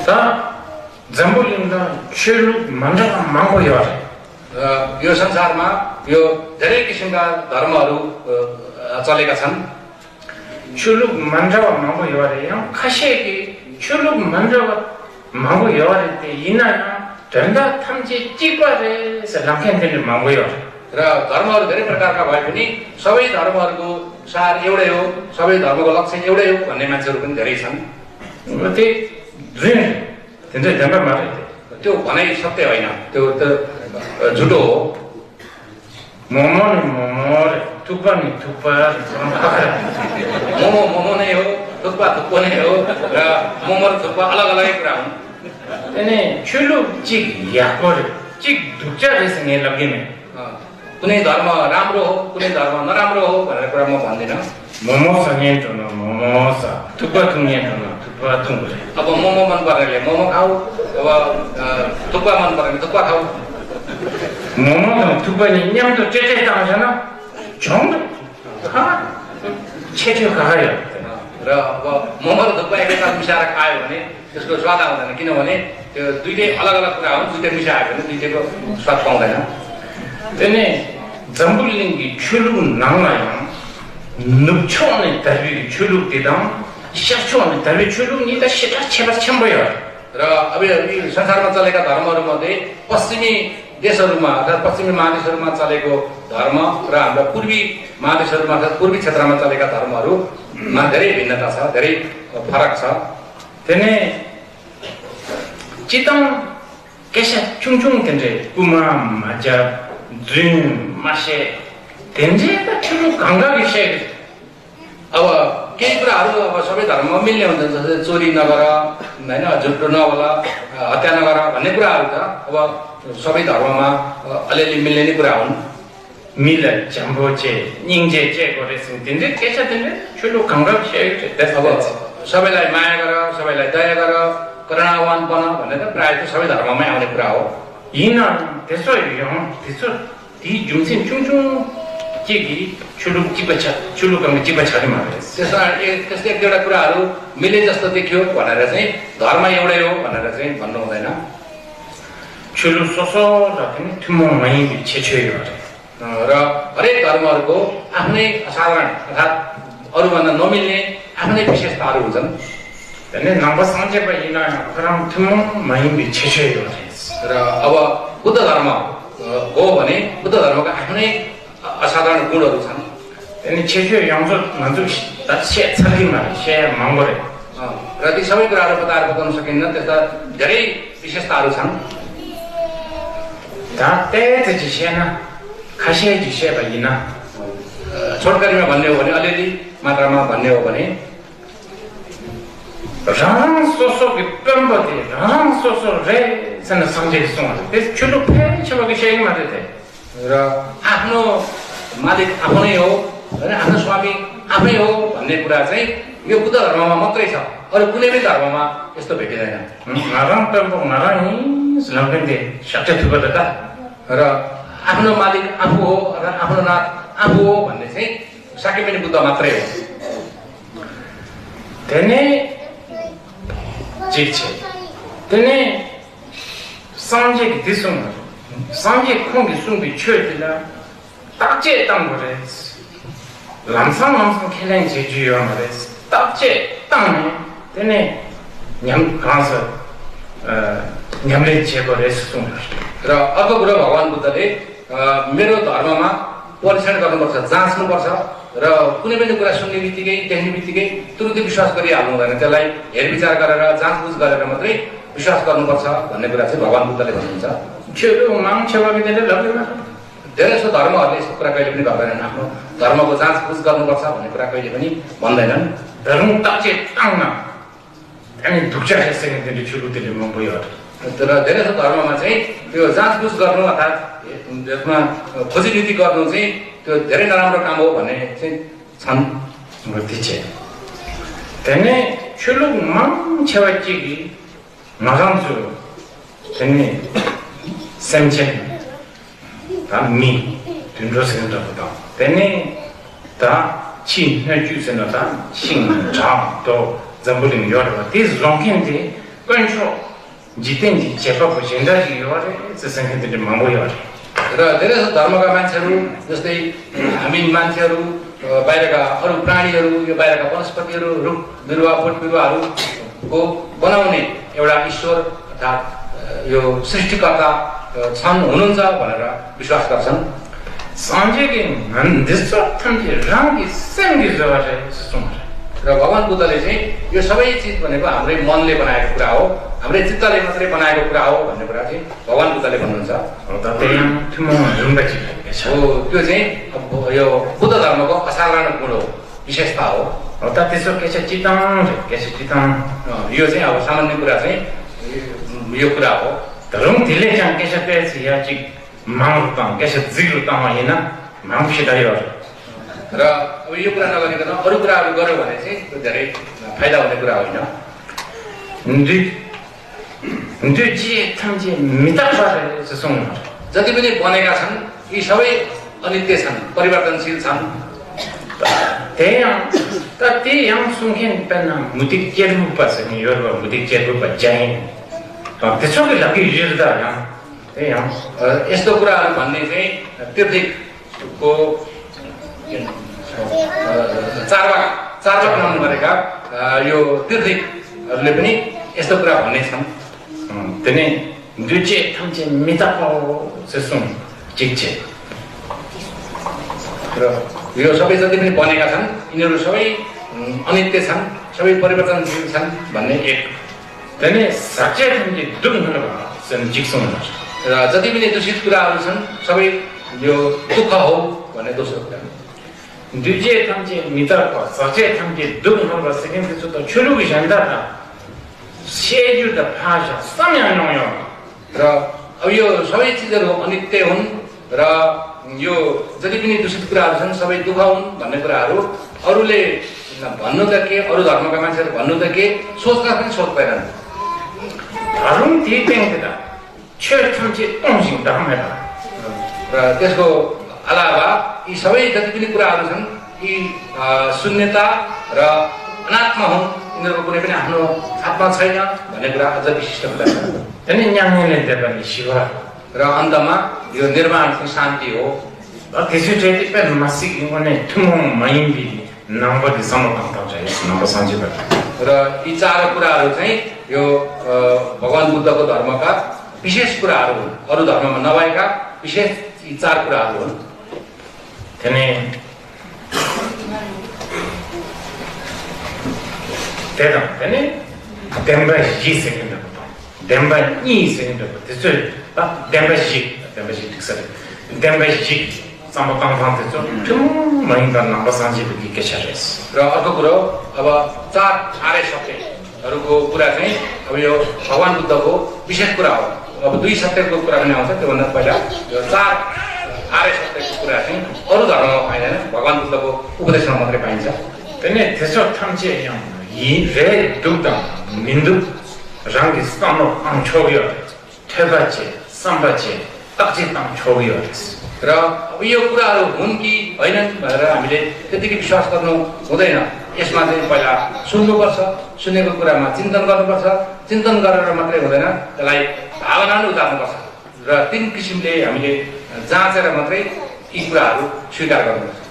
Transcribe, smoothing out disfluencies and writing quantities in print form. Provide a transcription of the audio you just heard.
다 잠불린다 출루 만자가 망고요. यो संसारमा यो धेरै किसिमका धर्महरू चलेका छन् 출루 만자가 망고요. 카시에기 출루 만자가 망고요. 때 이나야 된다 탐지 찍과에서 랑켄들이 망고요. र धर्महरू धेरै प्रकारका भए पनि सबै धर्महरूको सार एउटै हो सबै धर्मको लक्ष्य एउटै हो भन्ने मान्छेहरू पनि धेरै छन् 그때 르 근데 내가 말해 त्यो भनाइ सत्य होइन त्यो त झुटो हो मोमोले तुपानी तुपा मोमो नै हो थुक्पा थुक्पो नै हो र मोमो र थुक्पा अलग अलगै कुरा हुन् अनि चुलु चिक याकोले चिक दुचा जैसे ने लगिने कुनै धर्म राम्रो हो कुनै धर्म नराम्रो हो भनेर कुरा म भन्दिन मोमो सँगै टुन मोमोसा तुपा तुङे टुन तुपा तुङले अब मोमो मन पर्नेले मोमो खाऊ अब थुक्पा मन पर्नेले थुक्पा खाऊ मोमो तुपा니 냠도 째째 당하잖아 정도 하 체체 가요 र अब मोमो र थुक्पा एकैसाथ मिसाएर खायो भने त्यसको स्वाद आउँदैन किनभने त्यो दुईटै अलग अलग कुरा हुन् दुईटै मिसायो भने दुईटैको स्वाद पाउँदैन તેને 잠불린기 출루 나나요 늪촌에 달리 출루 되다 시작촌에 달리 출루니다 시작 제발 첨보요 र अब यो संसारमा चलेका धर्महरू मध्ये पश्चिमी देशहरूमा अर्थात् पश्चिमी महादेशहरूमा चलेको धर्म र हाम्रो पूर्वी महादेशहरूमा अर्थात् पूर्वी क्षेत्रमा चलेका धर्महरूमा धेरै भिन्नता छ धेरै फरक छ તેને चितम केसा 충충 된제 꾸마 맞아 준 맛에 된제가 출루 감각이 세 अब केही कुराहरू अब सबै धर्ममा मिल्ने हुन्छ जस्तै चोरी नगर हैन झुटो नहोला हत्या नगर भन्ने कुराहरू त अब सबै धर्ममा अलिअलि मिल्ने नै कुरा हुन् मिल jamboche 닝제제 거래서 된제 केसा 된제 출루 감각 세 अब सबैलाई माया गर सबैलाई दया गर करुणावान बन भन्ने त प्रायः त सबै धर्ममै आउने कुरा हो 이나 됐어요 됐어 이 중심 충충 제기 출루 집어차 출루 감각 집어차리 말했어 त्यस्तै एक दुईवटा कुराहरू मिले जस्तो देखियो भनेर चाहिँ धर्म एउटै हो भनेर चाहिँ भन्नु हुँदैन 출루 소소라더니 투모마이 체체요 र हरेक धर्महरूको आफ्नै असाधारण अर्थात् अरूभन्दा नमिल्ने आफ्नै विशेषताहरू हुन्छन् 근데 남바 상제바 이나 그럼 투모마이 체체요 र अब बुद्ध धर्म हो भने बुद्ध धर्मका आफ्नै असाधारण गुणहरू छन् अनि 체체 양서 만족 다시 차리만 셰 망고래 र ती सबै कुराहरू बताउन सकिन्न त्यस्ता धेरै विशेषताहरू छन् 다 때듯이 셰나 가시에 주셔봐 이나 छोटकरीमा भन्ने हो भने अलिअलि मात्रामा भन्ने हो भने 랑 소소기 뺨버디 랑 소소 레선의 상제를 송 그래서 주로 팬처럼 쉐이 말해 र आफ्नो मालिक आफ्नै हो हैन आफ्नो स्वामी आफै हो भन्ने कुरा चाहिँ यो बुद्ध धर्ममा मात्रै छ अरु कुनै पनि धर्ममा यस्तो भेटिदैन 나랑 뺨버 나랑이 슬람펜데 샤테 투버다 र आफ्नो मालिक आफू हो र आफ्नो नाथ आफू हो भन्ने चाहिँ साकै पनि बुद्ध मात्रै हो 되네 지체 되네 상제기 디송 상제 콩기 숭비 쳐들라 딱제 땅 거래스 람상 켈랭 제주요 말했어 딱제 땅에 되네 냠 가서 냠레 제거래스 숭 र अर्को कुरा भगवान बुद्धले मेरो धर्ममा परीक्षण गर्नुपर्छ जाँच्नुपर्छ र कुनै पनि कुरा सुन्ने बित्तिकै देख्ने बित्तिकै तुरुन्तै विश्वास गरिहाल्नु हुँदैन त्यसलाई हेरविचार गरेर जाँचबुझ गरेर मात्रै विश्वास गर्नुपर्छ भन्ने कुरा चाहिँ भगवान बुद्धले भन्नुहुन्छ छेउ मान्छेबाले लग्दैन धेरै जस्तो धर्महरूले यस्तो कुरा कहिले पनि गर्दैनन् आफ्नो धर्मको जाँचबुझ गर्नुपर्छ भन्ने कुरा कहिले पनि भन्दैनन् धर्म ताचे ताउना अनि दुख्चा हेसेन्टले छुरुतेले म भयो तर धेरै जस्तो धर्ममा चाहिँ त्यो जाँचबुझ गर्नु अर्थात् यसमा खोजीनीति गर्नु चाहिँ त्यो धेरै नराम्रो काम हो भन्ने चाहिँ छन् मर्तिचे तेने छुलु मान्छेवाचिगी नजान्छु तेने सेमचे तामी 든로스는다 तेने ता 친 해주세요 ता 신장도 잠불인 여러 디스 롱켄데 更说जितेन्जी चेपाको जिन्दाजी योरे संख्याले मामो योरे र धेरै धर्मका मान्छेहरू जस्तै हामी मान्छेहरू बाहिरका अरू प्राणीहरू यो बाहिरका वनस्पतिहरू रुख बिरुवा बोट बिरुवाहरूको बनाउने एउटा ईश्वर अर्थात् यो सृष्टिकर्ता छन् हुनुहुन्छ भनेर विश्वास गर्छन् सांजेके नन्दिसो थन्थे रांगी सेंगी जवाजे सुमरे र भगवान बुद्धले चाहिँ यो सबै चिज भनेको हाम्रै मनले बनाएको कुरा हो हाम्रै चित्तले मात्रै बनाएको कुरा हो भन्ने कुरा चाहिँ भगवान बुद्धले भन्नुहुन्छ हो त्यो चाहिँ यो बुद्ध धर्मको असाधारण गुण हो विशेषता हो त्यसो के छ चिताङ यो चाहिँ अब सामान्य कुरा चाहिँ यो कुरा हो धर्म दिले चाहिँ के छ पेछ या चिक माङताङ के छ जिरुताङ हैन माङसिदायो र अब यो कुरा नगरिकन अरू कुराहरू गर्यो भने चाहिँ त्यो धेरै फाइदा हुने कुरा होइन जति पनि बनेका छन् यी सबै अनित्य छन् परिवर्तनशील छन् यस्तो कुराहरू भन्ने चाहिँ तीर्थको चारवाक नाम गरेका यो तीर्थहरूले पनि यस्तो कुरा भन्ने छन् र यो सबै जति पनि बनेका छन् यिनीहरू सबै अनित्य छन् सबै परिवर्तनशील छन् भन्ने एक र जति पनि दूषित कुराहरू छन् सबै यो दुःख हो भन्ने दोस्रो कुरा दुजे थम्चे मित्रको सचे थम्चे दुख नम्बर सेकेन्ड त्यो त छुलु विषयन्दा त सेजु द भाषा समय नयो र अब यो सबै चिजहरू अनित्य हुन् र यो जति पनि दूषित कुराहरू छन् सबै दुःख हुन् भन्ने कुराहरू अरूले भन्नु त के अरू धर्मका मान्छेहरू भन्नु त के सोच्न पनि सोच्दैनन् धर्म दिएका छे थम्चे तोंसिङ धर्ममा र त्यसको अलावा यी सबै जति पनि कुराहरू छन् यी शून्यता र अनात्मा हुन् यिनीहरूको कुनै पनि आफ्नो आत्मा छैन भन्ने कुरा अझ विशिष्ट कुरा र अन्तमा यो निर्माण चाहिँ शान्ति हो र यी चार कुराहरू चाहिँ यो भगवान बुद्धको धर्मका विशेष कुराहरू हुन् अरू धर्ममा नभएका विशेष यी चार कुराहरू हुन् र अर्को कुरो अब चार आर्य सत्यहरूको कुरा चाहिँ अब यो भगवान बुद्धको विशेष कुरा हो अब दुई सत्यको कुरा पनि आउँछ त्योभन्दा पहिला यो चार आर्य सत्यको कुरा चाहिँ अरू धर्ममा पाइँदैन भगवान बुद्धको उपदेशमा मात्रै पाइन्छ त्यसो थम्चे यी रे दुग्ध मिन्दु रंग स्तम्भ अंछोग्यो ठेबाचे सम्बचे तक्चे तम छोग्यो र अब यो कुराहरू हुन् कि हैनन् भनेर हामीले त्यतिकै विश्वास गर्नु हुँदैन यसमा चाहिँ पहिला सुन्नुपर्छ सुनेको कुरामा चिन्तन गर्नुपर्छ चिन्तन गरेर मात्रै हुँदैन त्यसलाई भावना नै उतार्नुपर्छ र तीन किसिमले हामीले जाँचेर मात्रै यी कुराहरू स्वीकार गर्नुपर्छ